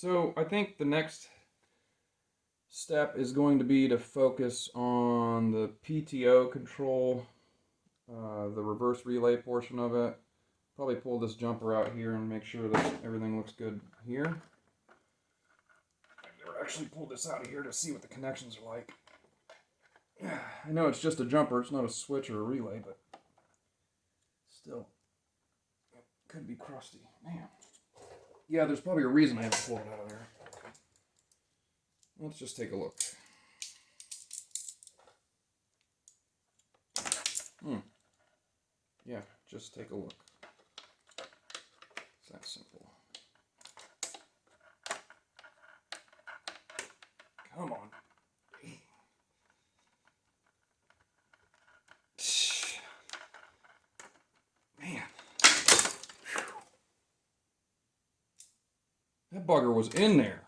So I think the next step is going to be to focus on the PTO control, the reverse relay portion of it. Probably pull this jumper out here and make sure that everything looks good here. I've never actually pulled this out of here to see what the connections are like. I know it's just a jumper, it's not a switch or a relay, but still, it could be crusty. Man. Yeah, there's probably a reason I haven't pulled it out of there. Let's just take a look. Yeah, just take a look. It's that simple. Come on. Man. That bugger was in there.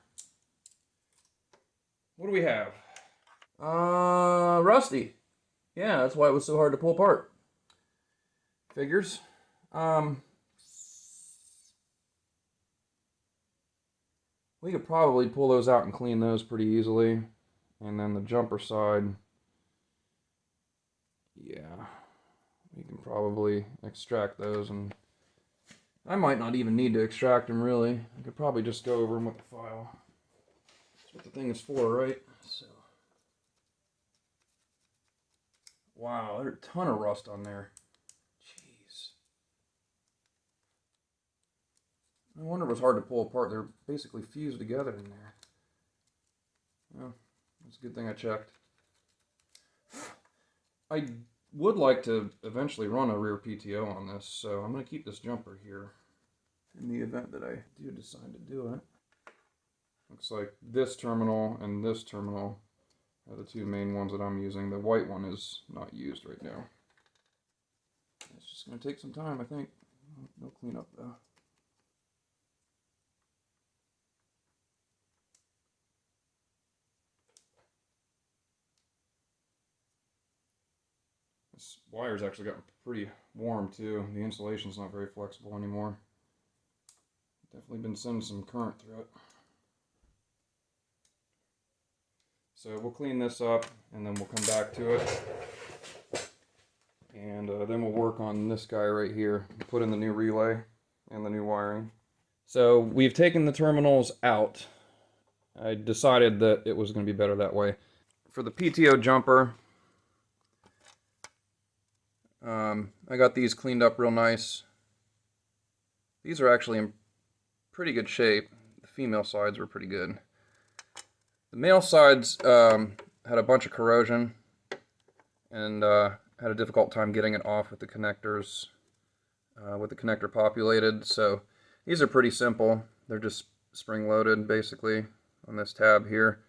What do we have? Rusty. Yeah, that's why it was so hard to pull apart. Figures. We could probably pull those out and clean those pretty easily. And then the jumper side, yeah, we can probably extract those, and I might not even need to extract them really. I could probably just go over them with the file. That's what the thing is for, right? So, wow, there's a ton of rust on there. Jeez. No wonder it was hard to pull apart. They're basically fused together in there. Well, it's a good thing I checked. I would like to eventually run a rear PTO on this, so I'm going to keep this jumper here in the event that I do decide to do it. Looks like this terminal and this terminal are the two main ones that I'm using. The white one is not used right now. It's just going to take some time, I think. No cleanup though. This wire's actually gotten pretty warm too. The insulation's not very flexible anymore. Definitely been sending some current through it. So we'll clean this up and then we'll come back to it. And then we'll work on this guy right here. Put in the new relay and the new wiring. So we've taken the terminals out. I decided that it was going to be better that way. For the PTO jumper, I got these cleaned up real nice. These are actually in pretty good shape. The female sides were pretty good. The male sides had a bunch of corrosion and had a difficult time getting it off with the connectors, with the connector populated. So these are pretty simple. They're just spring-loaded basically on this tab here.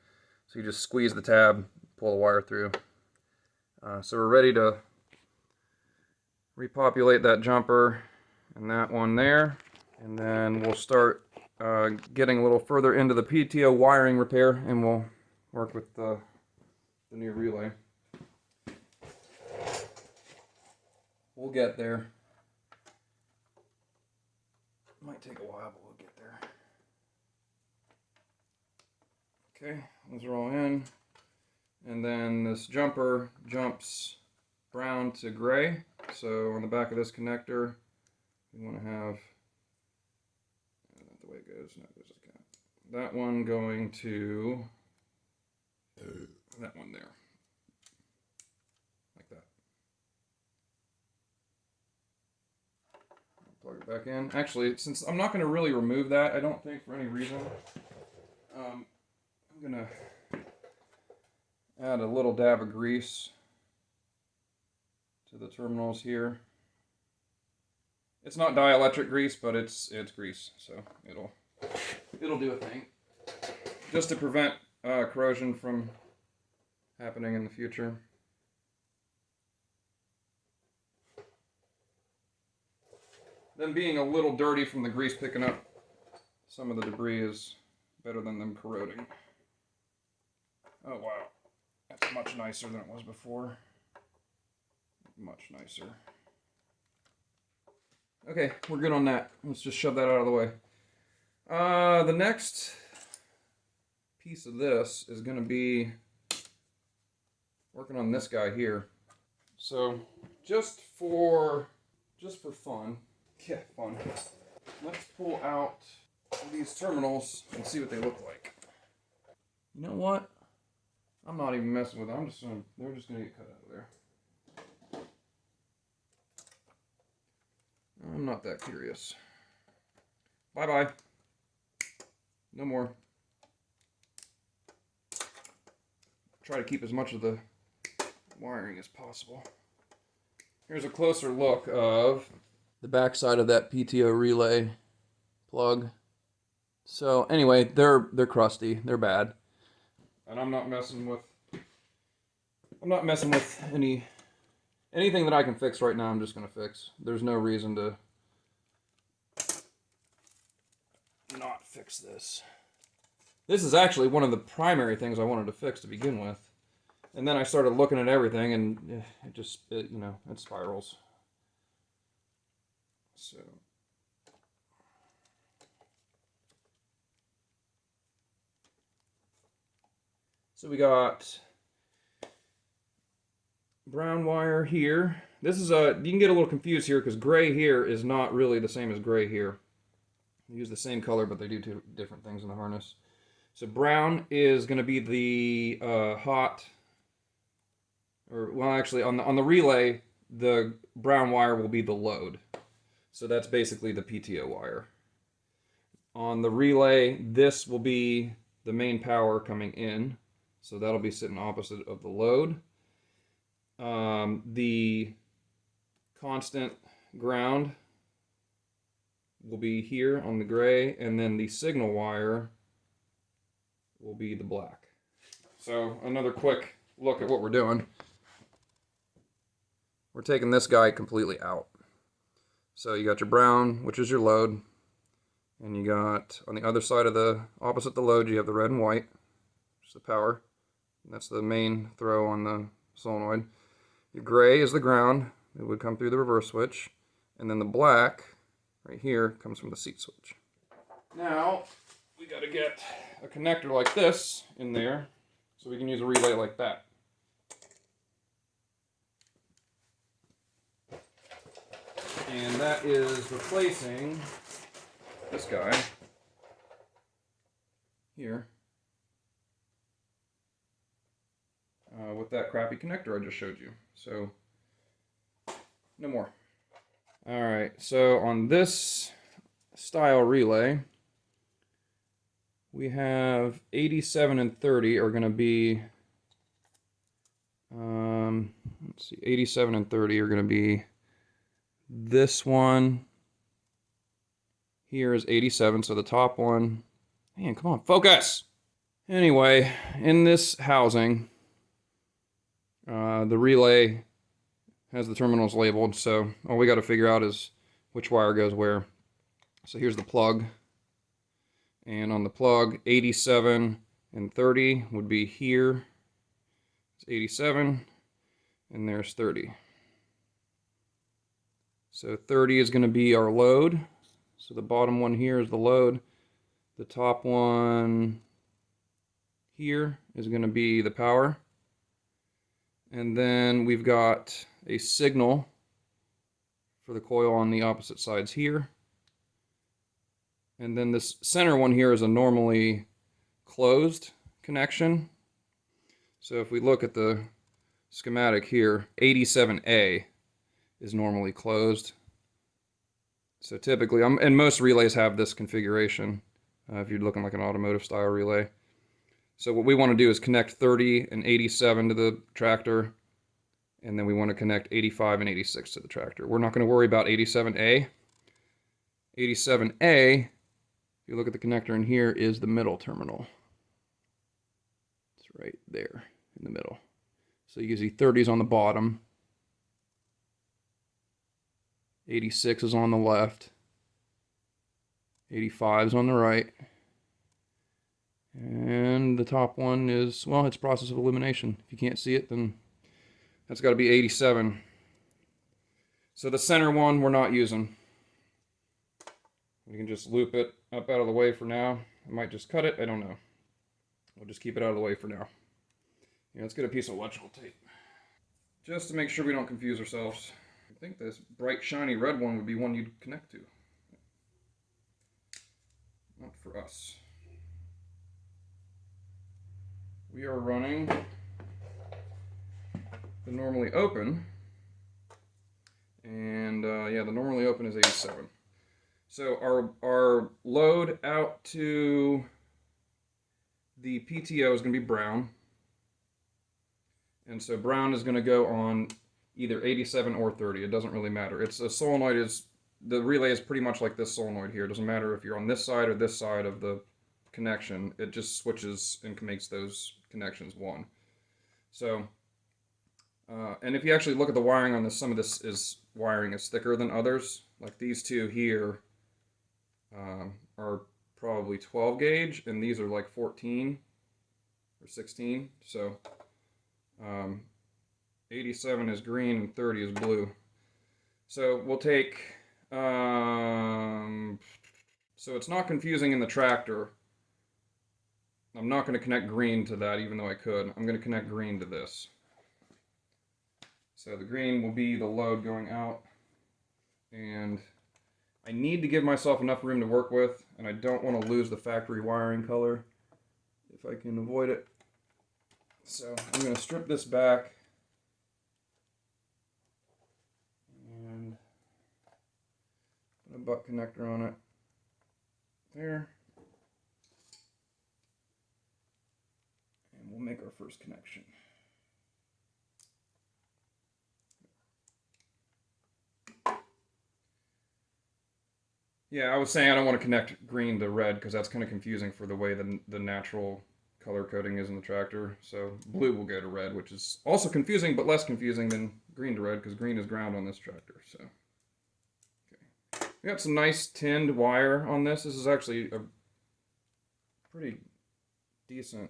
So you just squeeze the tab, pull the wire through. So we're ready to repopulate that jumper and that one there, and then we'll start getting a little further into the PTO wiring repair, and we'll work with the new relay. We'll get there. Might take a while, but we'll get there. Okay, those are all in. And then this jumper jumps brown to gray. So on the back of this connector, we want to have, not the way it goes, no, it goes like that. That one going to that one there. Like that. Plug it back in. Actually, since I'm not going to really remove that, I don't think, for any reason, I'm going to add a little dab of grease to the terminals here. It's not dielectric grease, but it's grease, so it'll do a thing. Just to prevent corrosion from happening in the future. Them being a little dirty from the grease picking up some of the debris is better than them corroding. Oh wow, that's much nicer than it was before. Much nicer. Okay, we're good on that. Let's just shove that out of the way. The next piece of this is going to be working on this guy here. So just for fun, yeah, fun. Let's pull out these terminals and see what they look like. You know what? I'm not even messing with it. They're just gonna get cut out of there. I'm not that curious. Bye-bye. No more. Try to keep as much of the wiring as possible. Here's a closer look of the backside of that PTO relay plug. So anyway, they're crusty, they're bad, and I'm not messing with anything that I can fix right now. I'm just gonna fix. There's no reason to not fix this. This is actually one of the primary things I wanted to fix to begin with. And then I started looking at everything, and it spirals. So we got brown wire here. This is you can get a little confused here because gray here is not really the same as gray here. They use the same color, but they do two different things in the harness. So brown is going to be the actually on the relay, the brown wire will be the load. So that's basically the PTO wire. On the relay, this will be the main power coming in. So that'll be sitting opposite of the load. The constant ground will be here on the gray, and then the signal wire will be the black. So another quick look at what we're doing. We're taking this guy completely out. So you got your brown, which is your load, and you got on the other side of the opposite the load, you have the red and white, which is the power. That's the main throw on the solenoid. Your gray is the ground. It would come through the reverse switch. And then the black, right here, comes from the seat switch. Now, we got to get a connector like this in there so we can use a relay like that. And that is replacing this guy here with that crappy connector I just showed you. So, no more. Alright, so on this style relay, we have 87 and 30 are going to be, let's see, 87 and 30 are going to be, this one here is 87, so the top one, man, come on, focus! Anyway, in this housing, the relay has the terminals labeled, so all we got to figure out is which wire goes where. So here's the plug, and on the plug, 87 and 30 would be here. It's 87, and there's 30. So 30 is going to be our load. So the bottom one here is the load. The top one here is going to be the power. And then we've got a signal for the coil on the opposite sides here. And then this center one here is a normally closed connection. So if we look at the schematic here, 87A is normally closed. So typically, and most relays have this configuration, if you're looking like an automotive style relay. So what we want to do is connect 30 and 87 to the tractor, and then we want to connect 85 and 86 to the tractor. We're not going to worry about 87A. 87A, if you look at the connector in here, is the middle terminal. It's right there in the middle. So you can see 30 is on the bottom, 86 is on the left, 85 is on the right, and the top one is, well, it's process of elimination. If you can't see it, then that's got to be 87. So the center one we're not using. We can just loop it up out of the way for now. I might just cut it, I don't know. We'll just keep it out of the way for now. Yeah, let's get a piece of electrical tape. Just to make sure we don't confuse ourselves. I think this bright, shiny red one would be one you'd connect to. Not for us. We are running the normally open. And yeah, the normally open is 87. So our load out to the PTO is going to be brown. And so brown is going to go on either 87 or 30. It doesn't really matter. It's a solenoid is, the relay is pretty much like this solenoid here. It doesn't matter if you're on this side or this side of the connection. It just switches and makes those connections one. So, and if you actually look at the wiring on this, some of this wiring is thicker than others. Like these two here are probably 12 gauge, and these are like 14 or 16. So 87 is green and 30 is blue. So we'll take, so it's not confusing in the tractor. I'm not going to connect green to that, even though I could. I'm going to connect green to this. So the green will be the load going out. And I need to give myself enough room to work with, and I don't want to lose the factory wiring color if I can avoid it. So I'm going to strip this back and put a butt connector on it there. And we'll make our first connection. Yeah, I was saying I don't want to connect green to red because that's kind of confusing for the way the natural color coding is in the tractor. So blue will go to red, which is also confusing, but less confusing than green to red because green is ground on this tractor. So, okay. We got some nice tinned wire on this. This is actually a pretty decent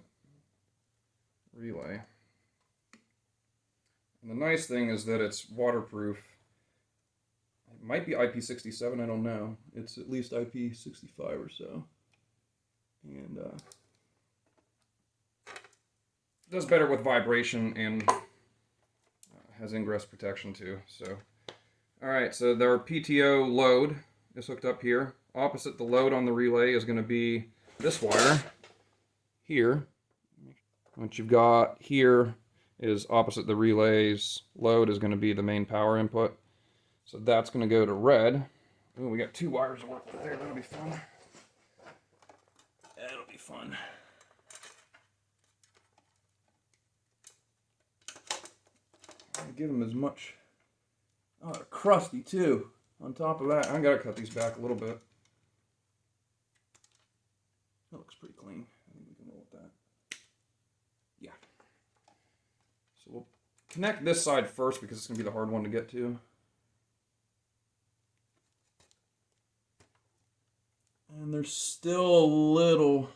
relay. And the nice thing is that it's waterproof. It might be IP67, I don't know. It's at least IP65 or so. And does better with vibration and has ingress protection too. So, all right, so their PTO load is hooked up here. Opposite the load on the relay is going to be this wire here. What you've got here is opposite the relay's load is going to be the main power input. So that's going to go to red. Ooh, we got two wires to work with there. That'll be fun. That'll be fun. I'll give them as much. Oh, they're crusty too. On top of that, I gotta cut these back a little bit. That looks pretty clean. I think we can roll with that. Yeah. So we'll connect this side first because it's gonna be the hard one to get to. And they're still a little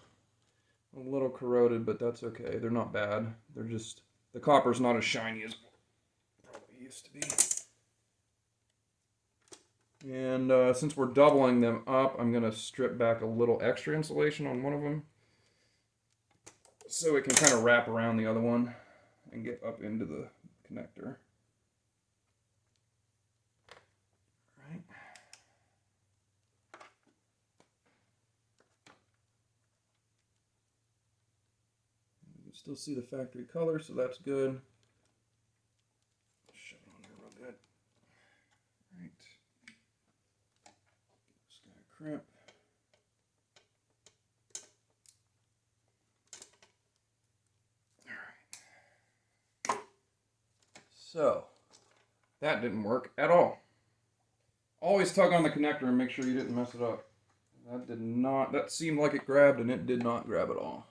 corroded, but that's okay. They're not bad. They're just, the copper's not as shiny as it probably used to be. And since we're doubling them up, I'm going to strip back a little extra insulation on one of them so it can kind of wrap around the other one and get up into the connector. Right. You can still see the factory color, so that's good. Shove it on there real good. Right. Just gonna crimp. All right. So that didn't work at all. Always tug on the connector and make sure you didn't mess it up. That did not, that seemed like it grabbed and it did not grab at all.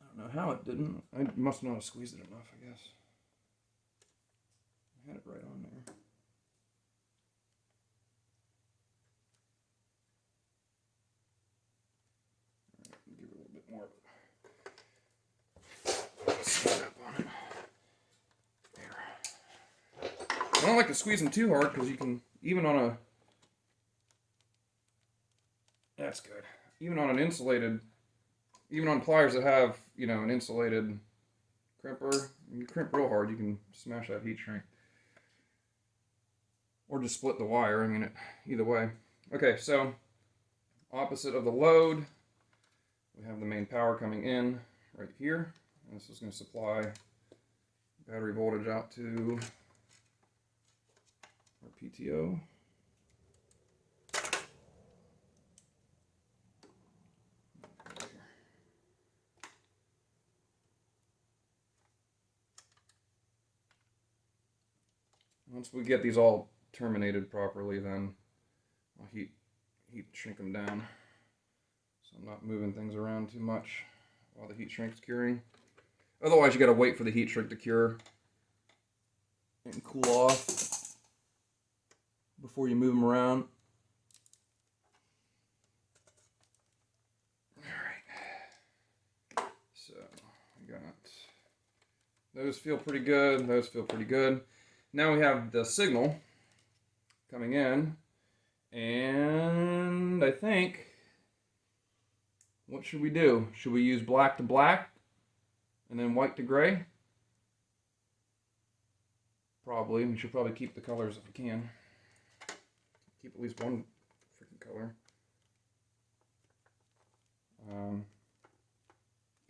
I don't know how it didn't. I must not have squeezed it enough, I guess. I had it right on there. All right, give it a little bit more snap on it. There. I don't like to squeeze them too hard because you can, even on a that's good. Even on an insulated, even on pliers that have, you know, an insulated crimper, you crimp real hard, you can smash that heat shrink. Or just split the wire, I mean, either way. Okay, so opposite of the load, we have the main power coming in right here. And this is going to supply battery voltage out to our PTO. Once we get these all terminated properly, then I'll heat shrink them down. So I'm not moving things around too much while the heat shrink's curing. Otherwise, you got to wait for the heat shrink to cure and cool off before you move them around. All right. So we got those feel pretty good. Those feel pretty good. Now we have the signal coming in, and I think, what should we do? Should we use black to black and then white to gray? Probably. We should probably keep the colors if we can. Keep at least one freaking color.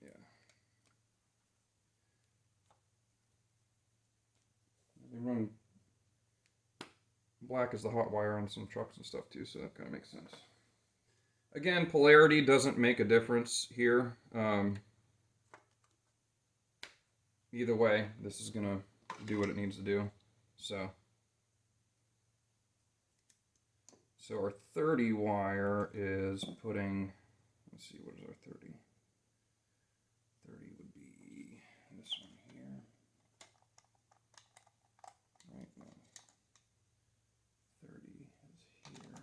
Yeah. They run black as the hot wire on some trucks and stuff too, so that kind of makes sense. Again, polarity doesn't make a difference here. Either way, this is going to do what it needs to do. So our 30 wire is putting, let's see, what is our 30? 30 would be this one here. Right, no. 30 is here.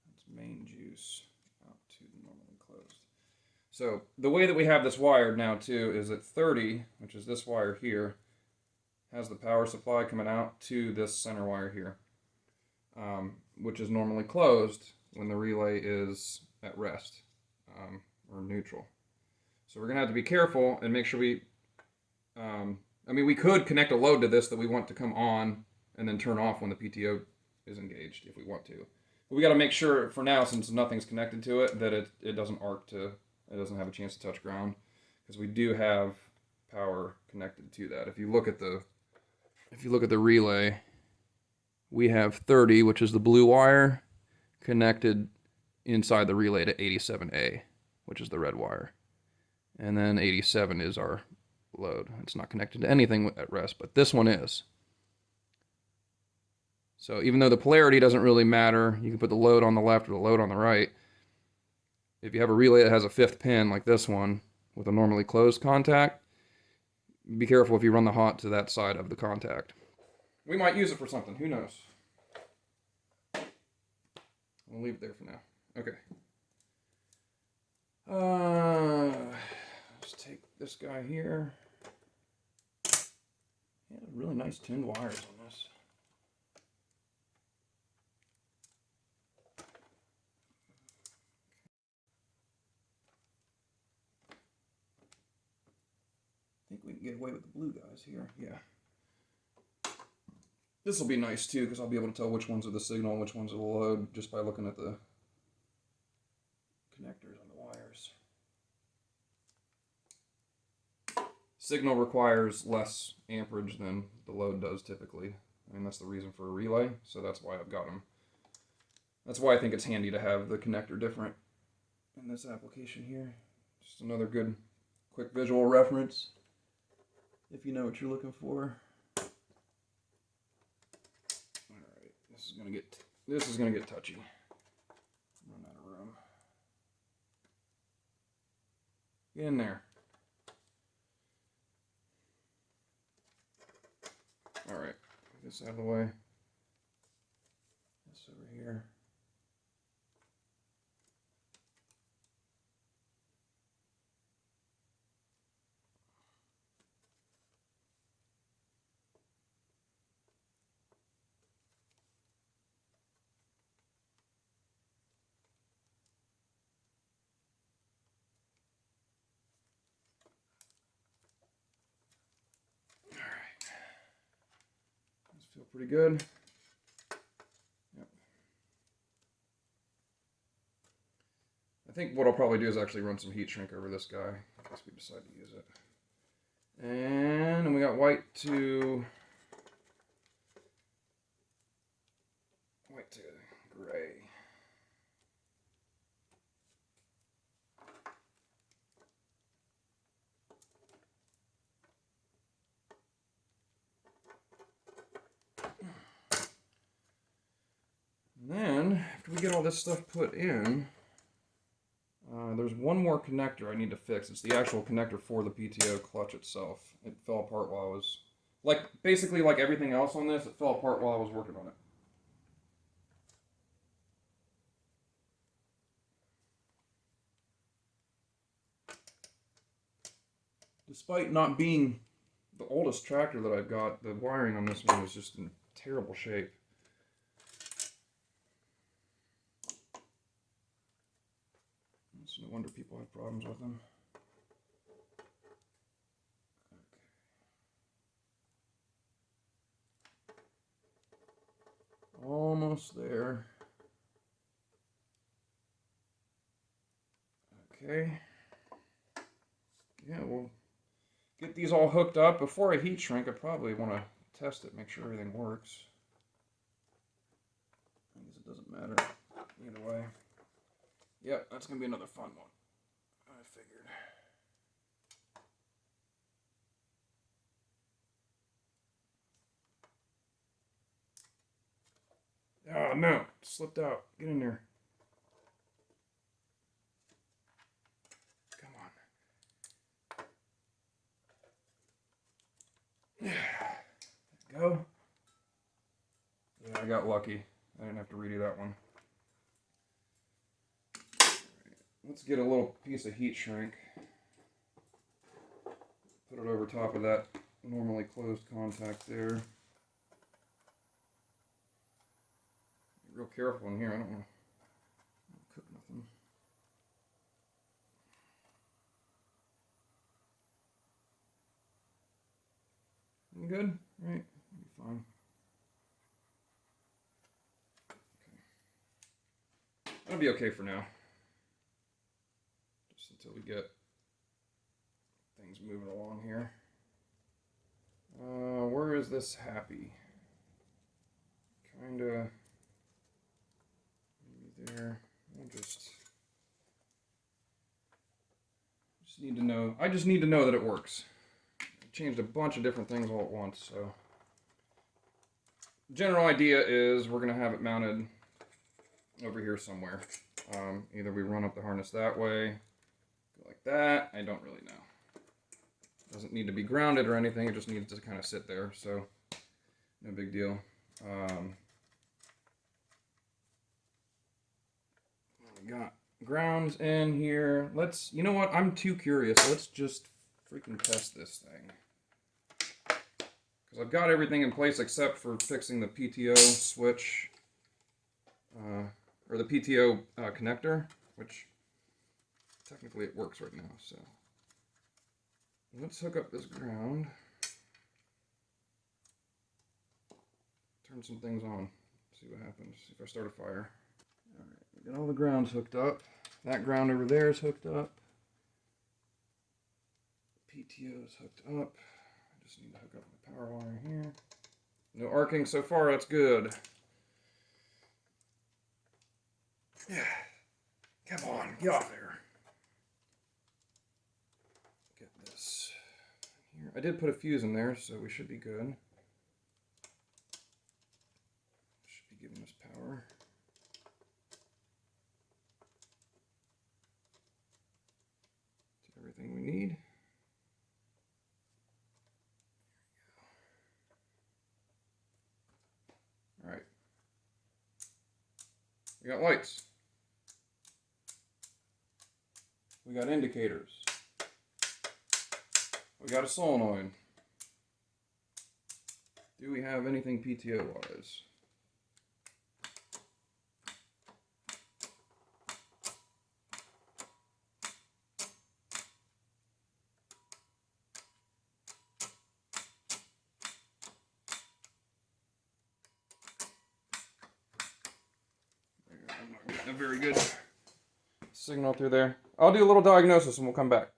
That's main juice out to the normally closed. So the way that we have this wired now too is that 30, which is this wire here, has the power supply coming out to this center wire here, which is normally closed when the relay is at rest or neutral. So we're going to have to be careful and make sure we, I mean, we could connect a load to this that we want to come on and then turn off when the PTO is engaged if we want to. But we got to make sure for now, since nothing's connected to it, that it doesn't arc to, it doesn't have a chance to touch ground, because we do have power connected to that. If you look at the relay, we have 30, which is the blue wire, connected inside the relay to 87A, which is the red wire. And then 87 is our load. It's not connected to anything at rest, but this one is. So even though the polarity doesn't really matter, you can put the load on the left or the load on the right. If you have a relay that has a 5th pin like this one with a normally closed contact, be careful if you run the hot to that side of the contact. We might use it for something, who knows? We'll leave it there for now. Okay. Let's take this guy here. Yeah, really nice tinned wires on this. I think we can get away with the blue guys here. Yeah. This will be nice too, because I'll be able to tell which ones are the signal and which ones are the load just by looking at the connectors on the wires. Signal requires less amperage than the load does typically. I mean, that's the reason for a relay, so that's why I've got them. That's why I think it's handy to have the connector different in this application here. Just another good quick visual reference if you know what you're looking for. Alright, this is gonna get touchy. Run out of room. Get in there. Alright, get this out of the way. This over here. Feel pretty good. Yep. I think what I'll probably do is actually run some heat shrink over this guy in case we decide to use it. And then we got white to gray. And then, after we get all this stuff put in, there's one more connector I need to fix. It's the actual connector for the PTO clutch itself. It fell apart while I was, basically like everything else on this, it fell apart while I was working on it. Despite not being the oldest tractor that I've got, the wiring on this one is just in terrible shape. It's no wonder people have problems with them. Okay. Almost there. Okay. Yeah, we'll get these all hooked up. Before I heat shrink, I probably want to test it, make sure everything works. I guess it doesn't matter either way. Yep, that's going to be another fun one. I figured. Oh, no. It slipped out. Get in there. Come on. There we go. Yeah, I got lucky. I didn't have to redo that one. Let's get a little piece of heat shrink. Put it over top of that normally closed contact there. Be real careful in here. I don't want to cook nothing. You good? Right? Be fine. Okay. That'll be okay for now. Until we get things moving along here. Where is this happy? Kinda maybe there. I'll just need to know. I just need to know that it works. I changed a bunch of different things all at once, so general idea is we're gonna have it mounted over here somewhere. Either we run up the harness that way, like that. I don't really know. Doesn't need to be grounded or anything. It just needs to kind of sit there. So no big deal. We got grounds in here. Let's. You know what? I'm too curious. Let's just freaking test this thing. Because I've got everything in place except for fixing the PTO switch or the PTO connector, which. Technically it works right now, so let's hook up this ground. Turn some things on, see what happens, see if I start a fire. Alright, we got all the grounds hooked up. That ground over there is hooked up. PTO is hooked up. I just need to hook up my power wire here. No arcing so far, that's good. Yeah. Come on, get off there. Here. I did put a fuse in there, so we should be good. Should be giving us power. To everything we need. All right. We got lights. We got indicators. We got a solenoid. Do we have anything PTO-wise? a very good signal through there. I'll do a little diagnosis and we'll come back.